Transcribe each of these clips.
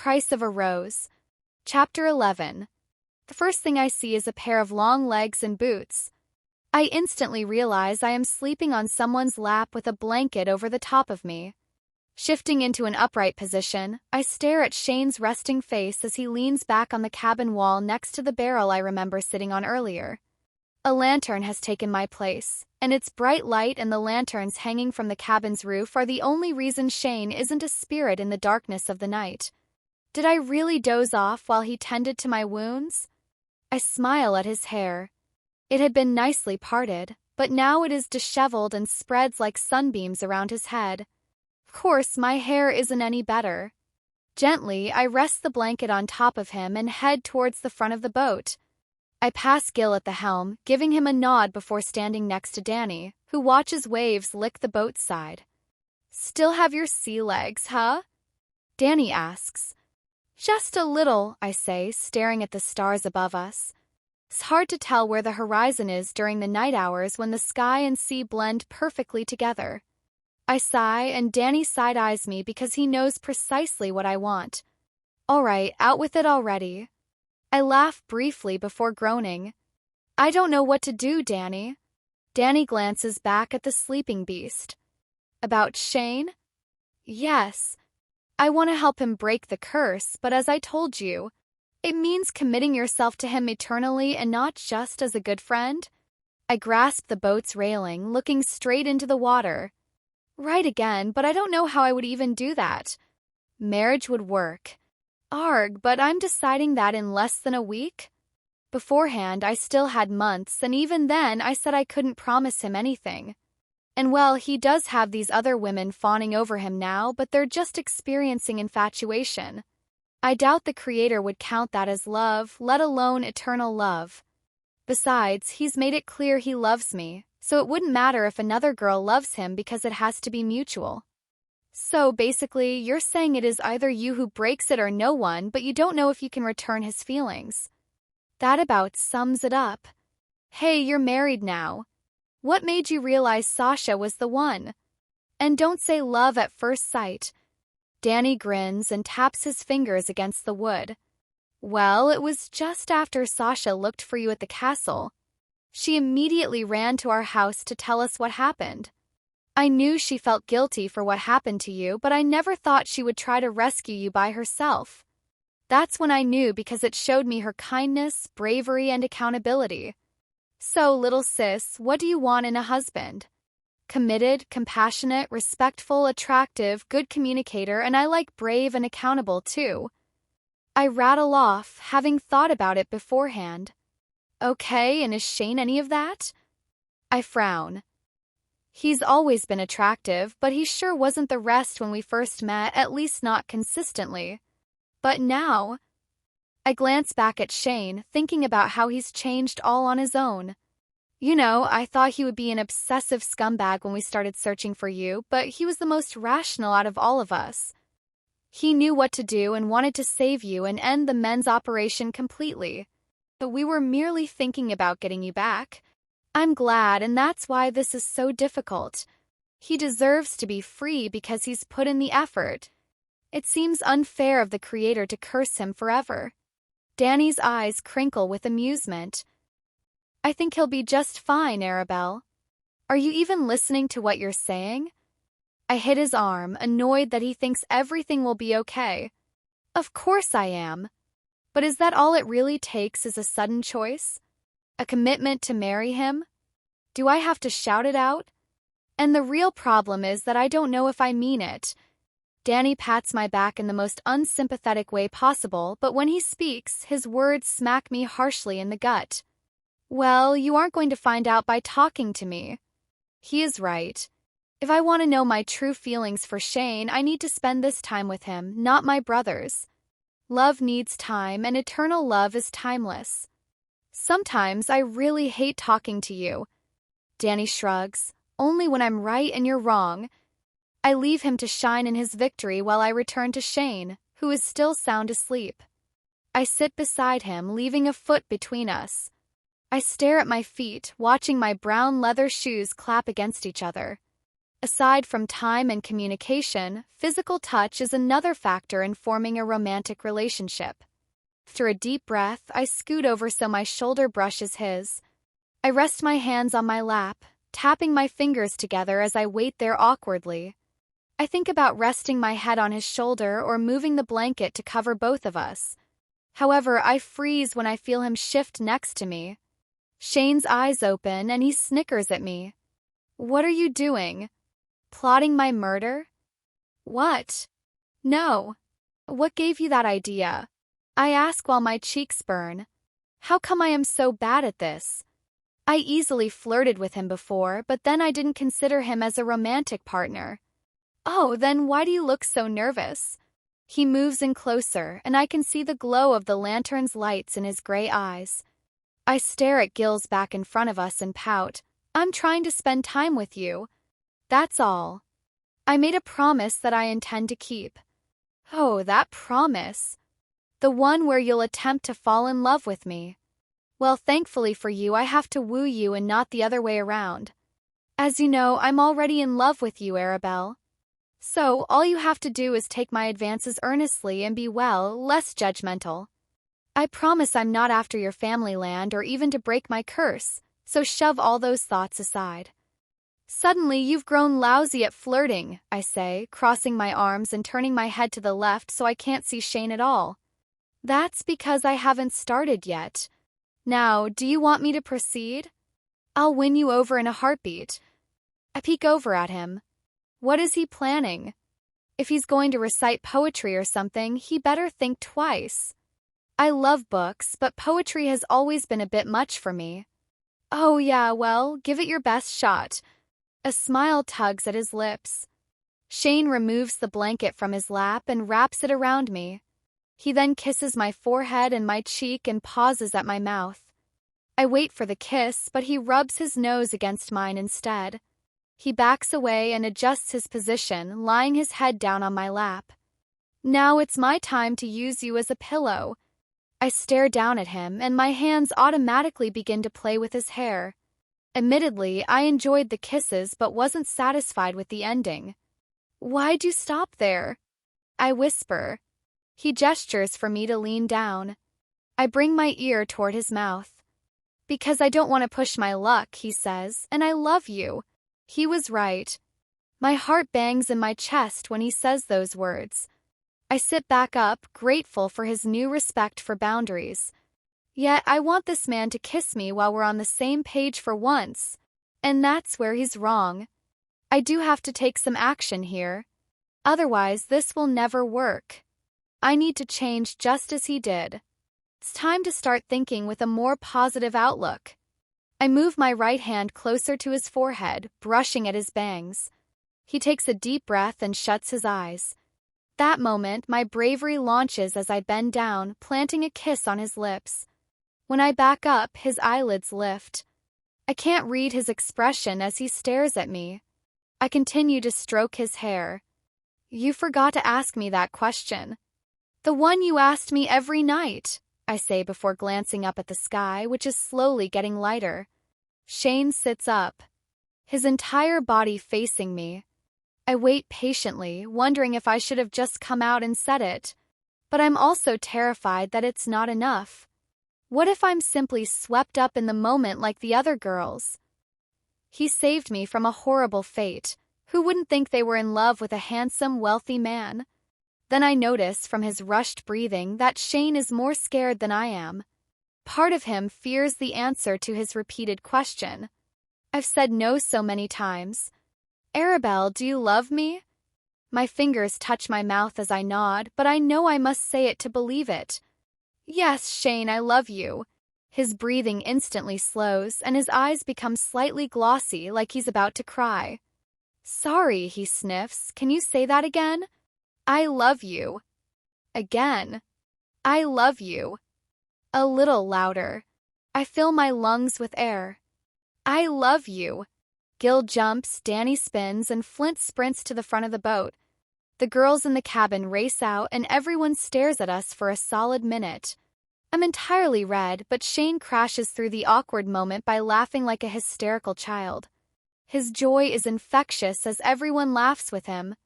Price of a Rose. Chapter 11. The first thing I see is a pair of long legs and boots. I instantly realize I am sleeping on someone's lap with a blanket over the top of me. Shifting into an upright position, I stare at Shane's resting face as he leans back on the cabin wall next to the barrel I remember sitting on earlier. A lantern has taken my place, and its bright light and the lanterns hanging from the cabin's roof are the only reason Shane isn't a spirit in the darkness of the night. Did I really doze off while he tended to my wounds? I smile at his hair. It had been nicely parted, but now it is disheveled and spreads like sunbeams around his head. Of course, my hair isn't any better. Gently, I rest the blanket on top of him and head towards the front of the boat. I pass Gil at the helm, giving him a nod before standing next to Danny, who watches waves lick the boat's side. "Still have your sea legs, huh?" Danny asks. "Just a little," I say, staring at the stars above us. It's hard to tell where the horizon is during the night hours when the sky and sea blend perfectly together. I sigh, and Danny side-eyes me because he knows precisely what I want. "All right, out with it already." I laugh briefly before groaning. "I don't know what to do, Danny." Danny glances back at the sleeping beast. "About Shane?" "Yes. I want to help him break the curse, but as I told you, it means committing yourself to him eternally and not just as a good friend." I grasp the boat's railing, looking straight into the water. "Right again, but I don't know how I would even do that." "Marriage would work." "Arg, but I'm deciding that in less than a week?" Beforehand, I still had months, and even then I said I couldn't promise him anything. And well, he does have these other women fawning over him now, but they're just experiencing infatuation. I doubt the Creator would count that as love, let alone eternal love. Besides, he's made it clear he loves me, so it wouldn't matter if another girl loves him because it has to be mutual. So basically, you're saying it is either you who breaks it or no one, but you don't know if you can return his feelings. That about sums it up. Hey, you're married now. What made you realize Sasha was the one? And don't say love at first sight. Danny grins and taps his fingers against the wood. "Well, it was just after Sasha looked for you at the castle. She immediately ran to our house to tell us what happened. I knew she felt guilty for what happened to you, but I never thought she would try to rescue you by herself. That's when I knew because it showed me her kindness, bravery, and accountability. So, little sis, what do you want in a husband? Committed, compassionate, respectful, attractive, good communicator, and I like brave and accountable too." I rattle off, having thought about it beforehand. "Okay, and is Shane any of that?" I frown. "He's always been attractive, but he sure wasn't the rest when we first met, at least not consistently. But now..." I glance back at Shane, thinking about how he's changed all on his own. "You know, I thought he would be an obsessive scumbag when we started searching for you, but he was the most rational out of all of us. He knew what to do and wanted to save you and end the men's operation completely. But we were merely thinking about getting you back. I'm glad, and that's why this is so difficult. He deserves to be free because he's put in the effort. It seems unfair of the Creator to curse him forever." Danny's eyes crinkle with amusement. "I think he'll be just fine, Arabelle. Are you even listening to what you're saying?" I hit his arm, annoyed that he thinks everything will be okay. "Of course I am. But is that all it really takes is a sudden choice? A commitment to marry him? Do I have to shout it out? And the real problem is that I don't know if I mean it." Danny pats my back in the most unsympathetic way possible, but when he speaks, his words smack me harshly in the gut. "Well, you aren't going to find out by talking to me." He is right. If I want to know my true feelings for Shane, I need to spend this time with him, not my brother's. Love needs time, and eternal love is timeless. "Sometimes I really hate talking to you." Danny shrugs. "Only when I'm right and you're wrong." I leave him to shine in his victory while I return to Shane, who is still sound asleep. I sit beside him, leaving a foot between us. I stare at my feet, watching my brown leather shoes clap against each other. Aside from time and communication, physical touch is another factor in forming a romantic relationship. After a deep breath, I scoot over so my shoulder brushes his. I rest my hands on my lap, tapping my fingers together as I wait there awkwardly. I think about resting my head on his shoulder or moving the blanket to cover both of us. However, I freeze when I feel him shift next to me. Shane's eyes open and he snickers at me. "What are you doing? Plotting my murder?" "What? No. What gave you that idea?" I ask while my cheeks burn. How come I am so bad at this? I easily flirted with him before, but then I didn't consider him as a romantic partner. "Oh, then why do you look so nervous?" He moves in closer, and I can see the glow of the lantern's lights in his gray eyes. I stare at Gil's back in front of us and pout. "I'm trying to spend time with you. That's all. I made a promise that I intend to keep." "Oh, that promise. The one where you'll attempt to fall in love with me. Well, thankfully for you, I have to woo you and not the other way around. As you know, I'm already in love with you, Arabelle. So, all you have to do is take my advances earnestly and be, well, less judgmental. I promise I'm not after your family land or even to break my curse, so shove all those thoughts aside." "Suddenly, you've grown lousy at flirting," I say, crossing my arms and turning my head to the left so I can't see Shane at all. "That's because I haven't started yet. Now, do you want me to proceed? I'll win you over in a heartbeat." I peek over at him. What is he planning? If he's going to recite poetry or something, he better think twice. I love books, but poetry has always been a bit much for me. "Oh yeah, well, give it your best shot." A smile tugs at his lips. Shane removes the blanket from his lap and wraps it around me. He then kisses my forehead and my cheek and pauses at my mouth. I wait for the kiss, but he rubs his nose against mine instead. He backs away and adjusts his position, lying his head down on my lap. "Now it's my time to use you as a pillow." I stare down at him, and my hands automatically begin to play with his hair. Admittedly, I enjoyed the kisses but wasn't satisfied with the ending. "Why'd you stop there?" I whisper. He gestures for me to lean down. I bring my ear toward his mouth. "Because I don't want to push my luck," he says, "and I love you." He was right. My heart bangs in my chest when he says those words. I sit back up, grateful for his new respect for boundaries. Yet I want this man to kiss me while we're on the same page for once. And that's where he's wrong. I do have to take some action here. Otherwise, this will never work. I need to change just as he did. It's time to start thinking with a more positive outlook. I move my right hand closer to his forehead, brushing at his bangs. He takes a deep breath and shuts his eyes. That moment, my bravery launches as I bend down, planting a kiss on his lips. When I back up, his eyelids lift. I can't read his expression as he stares at me. I continue to stroke his hair. "You forgot to ask me that question." "The one you asked me every night," I say before glancing up at the sky, which is slowly getting lighter. Shane sits up, his entire body facing me. I wait patiently, wondering if I should have just come out and said it. But I'm also terrified that it's not enough. What if I'm simply swept up in the moment like the other girls? He saved me from a horrible fate. Who wouldn't think they were in love with a handsome, wealthy man? Then I notice from his rushed breathing that Shane is more scared than I am. Part of him fears the answer to his repeated question. I've said no so many times. "Arabelle, do you love me?" My fingers touch my mouth as I nod, but I know I must say it to believe it. "Yes, Shane, I love you." His breathing instantly slows, and his eyes become slightly glossy, like he's about to cry. "Sorry," he sniffs. "Can you say that again?" "I love you." Again. "I love you." A little louder. I fill my lungs with air. "I love you." Gil jumps, Danny spins, and Flint sprints to the front of the boat. The girls in the cabin race out, and everyone stares at us for a solid minute. I'm entirely red, but Shane crashes through the awkward moment by laughing like a hysterical child. His joy is infectious as everyone laughs with him.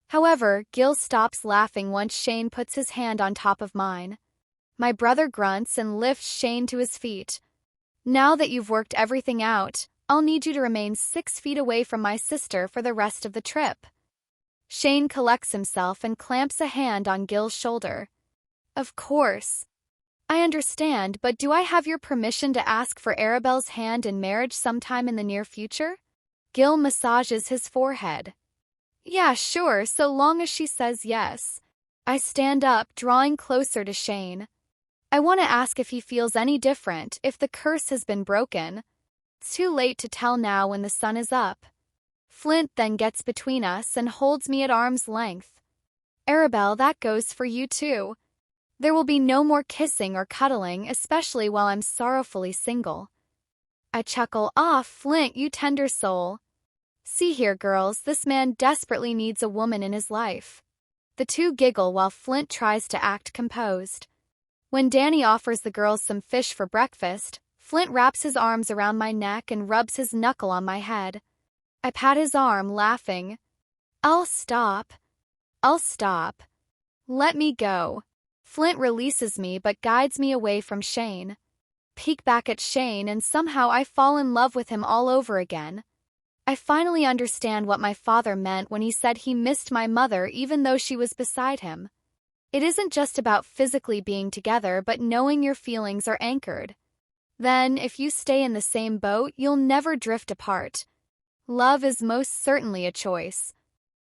However, Gil stops laughing once Shane puts his hand on top of mine. My brother grunts and lifts Shane to his feet. Now that you've worked everything out, I'll need you to remain 6 feet away from my sister for the rest of the trip. Shane collects himself and clamps a hand on Gil's shoulder. Of course. I understand, but do I have your permission to ask for Arabelle's hand in marriage sometime in the near future? Gil massages his forehead. Yeah, sure, so long as she says yes. I stand up, drawing closer to Shane. I want to ask if he feels any different, if the curse has been broken. It's too late to tell now when the sun is up. Flint then gets between us and holds me at arm's length. Arabelle, that goes for you too. There will be no more kissing or cuddling, especially while I'm sorrowfully single. I chuckle, Flint, you tender soul. See here, girls, this man desperately needs a woman in his life. The two giggle while Flint tries to act composed. When Danny offers the girls some fish for breakfast, Flint wraps his arms around my neck and rubs his knuckle on my head. I pat his arm, laughing. I'll stop. Let me go. Flint releases me but guides me away from Shane. Peek back at Shane and somehow I fall in love with him all over again. I finally understand what my father meant when he said he missed my mother even though she was beside him. It isn't just about physically being together, but knowing your feelings are anchored. Then, if you stay in the same boat, you'll never drift apart. Love is most certainly a choice.